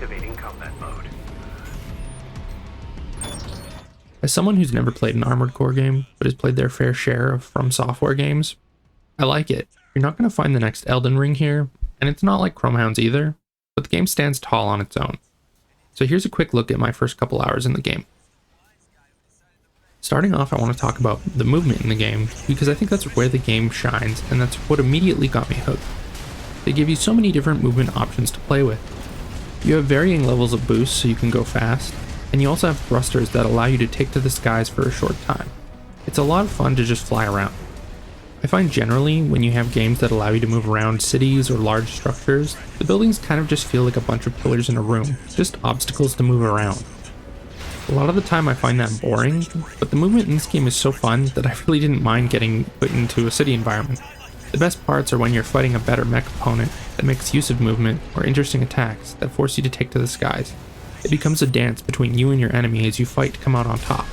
Activating combat mode. As someone who's never played an Armored Core game, but has played their fair share of From Software games, I like it. You're not going to find the next Elden Ring here, and it's not like Chromehounds either, but the game stands tall on its own. So here's a quick look at my first couple hours in the game. Starting off, I want to talk about the movement in the game, because I think that's where the game shines, and that's what immediately got me hooked. They give you so many different movement options to play with. You have varying levels of boost so you can go fast, and you also have thrusters that allow you to take to the skies for a short time. It's a lot of fun to just fly around. I find generally, when you have games that allow you to move around cities or large structures, the buildings kind of just feel like a bunch of pillars in a room, just obstacles to move around. A lot of the time I find that boring, but the movement in this game is so fun that I really didn't mind getting put into a city environment. The best parts are when you're fighting a better mech opponent that makes use of movement or interesting attacks that force you to take to the skies. It becomes a dance between you and your enemy as you fight to come out on top.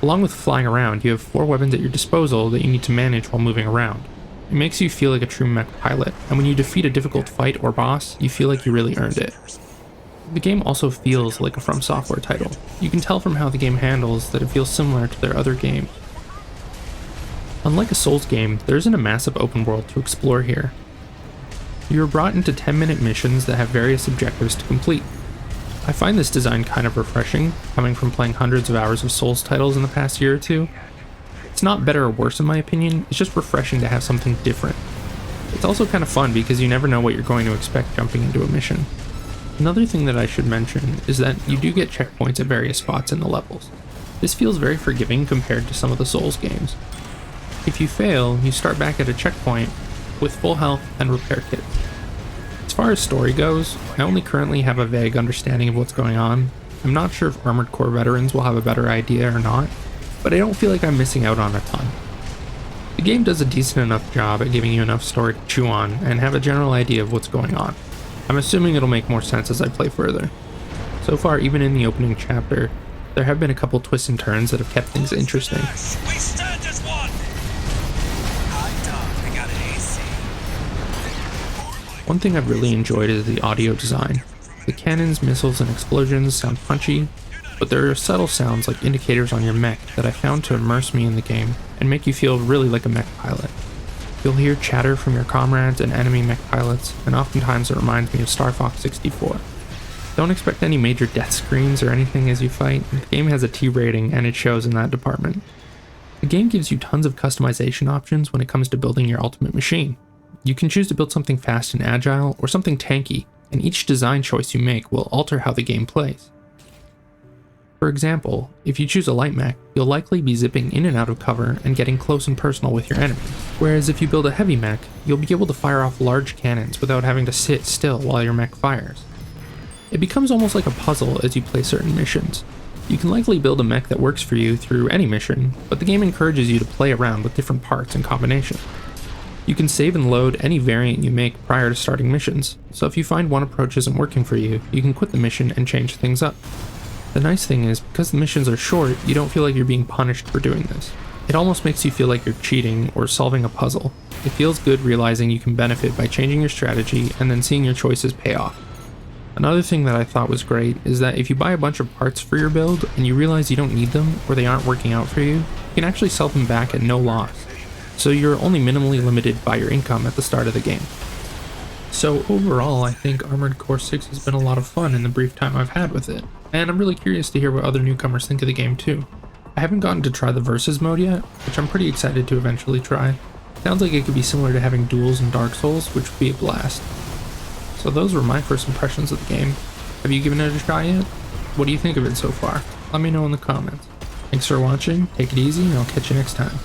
Along with flying around, you have 4 weapons at your disposal that you need to manage while moving around. It makes you feel like a true mech pilot, and when you defeat a difficult fight or boss, you feel like you really earned it. The game also feels like a From Software title. You can tell from how the game handles that it feels similar to their other games. Unlike a Souls game, there isn't a massive open world to explore here. You are brought into 10-minute missions that have various objectives to complete. I find this design kind of refreshing, coming from playing hundreds of hours of Souls titles in the past year or two. It's not better or worse in my opinion, it's just refreshing to have something different. It's also kind of fun because you never know what you're going to expect jumping into a mission. Another thing that I should mention is that you do get checkpoints at various spots in the levels. This feels very forgiving compared to some of the Souls games. If you fail, you start back at a checkpoint with full health and repair kits. As far as story goes, I only currently have a vague understanding of what's going on. I'm not sure if Armored Core veterans will have a better idea or not, but I don't feel like I'm missing out on a ton. The game does a decent enough job at giving you enough story to chew on and have a general idea of what's going on. I'm assuming it'll make more sense as I play further. So far, even in the opening chapter, there have been a couple twists and turns that have kept things interesting. We stand as one. I got an AC. One thing I've really enjoyed is the audio design. The cannons, missiles, and explosions sound punchy, but there are subtle sounds like indicators on your mech that I found to immerse me in the game and make you feel really like a mech pilot. You'll hear chatter from your comrades and enemy mech pilots, and oftentimes it reminds me of Star Fox 64. Don't expect any major death screens or anything as you fight. The game has a T rating and it shows in that department. The game gives you tons of customization options when it comes to building your ultimate machine. You can choose to build something fast and agile or something tanky, and each design choice you make will alter how the game plays. For example, if you choose a light mech, you'll likely be zipping in and out of cover and getting close and personal with your enemies. Whereas if you build a heavy mech, you'll be able to fire off large cannons without having to sit still while your mech fires. It becomes almost like a puzzle as you play certain missions. You can likely build a mech that works for you through any mission, but the game encourages you to play around with different parts and combinations. You can save and load any variant you make prior to starting missions, so if you find one approach isn't working for you, you can quit the mission and change things up. The nice thing is, because the missions are short, you don't feel like you're being punished for doing this. It almost makes you feel like you're cheating or solving a puzzle. It feels good realizing you can benefit by changing your strategy and then seeing your choices pay off. Another thing that I thought was great is that if you buy a bunch of parts for your build and you realize you don't need them or they aren't working out for you, you can actually sell them back at no loss. So you're only minimally limited by your income at the start of the game. So overall, I think Armored Core 6 has been a lot of fun in the brief time I've had with it, and I'm really curious to hear what other newcomers think of the game too. I haven't gotten to try the Versus mode yet, which I'm pretty excited to eventually try. Sounds like it could be similar to having duels in Dark Souls, which would be a blast. So those were my first impressions of the game. Have you given it a try yet? What do you think of it so far? Let me know in the comments. Thanks for watching, take it easy, and I'll catch you next time.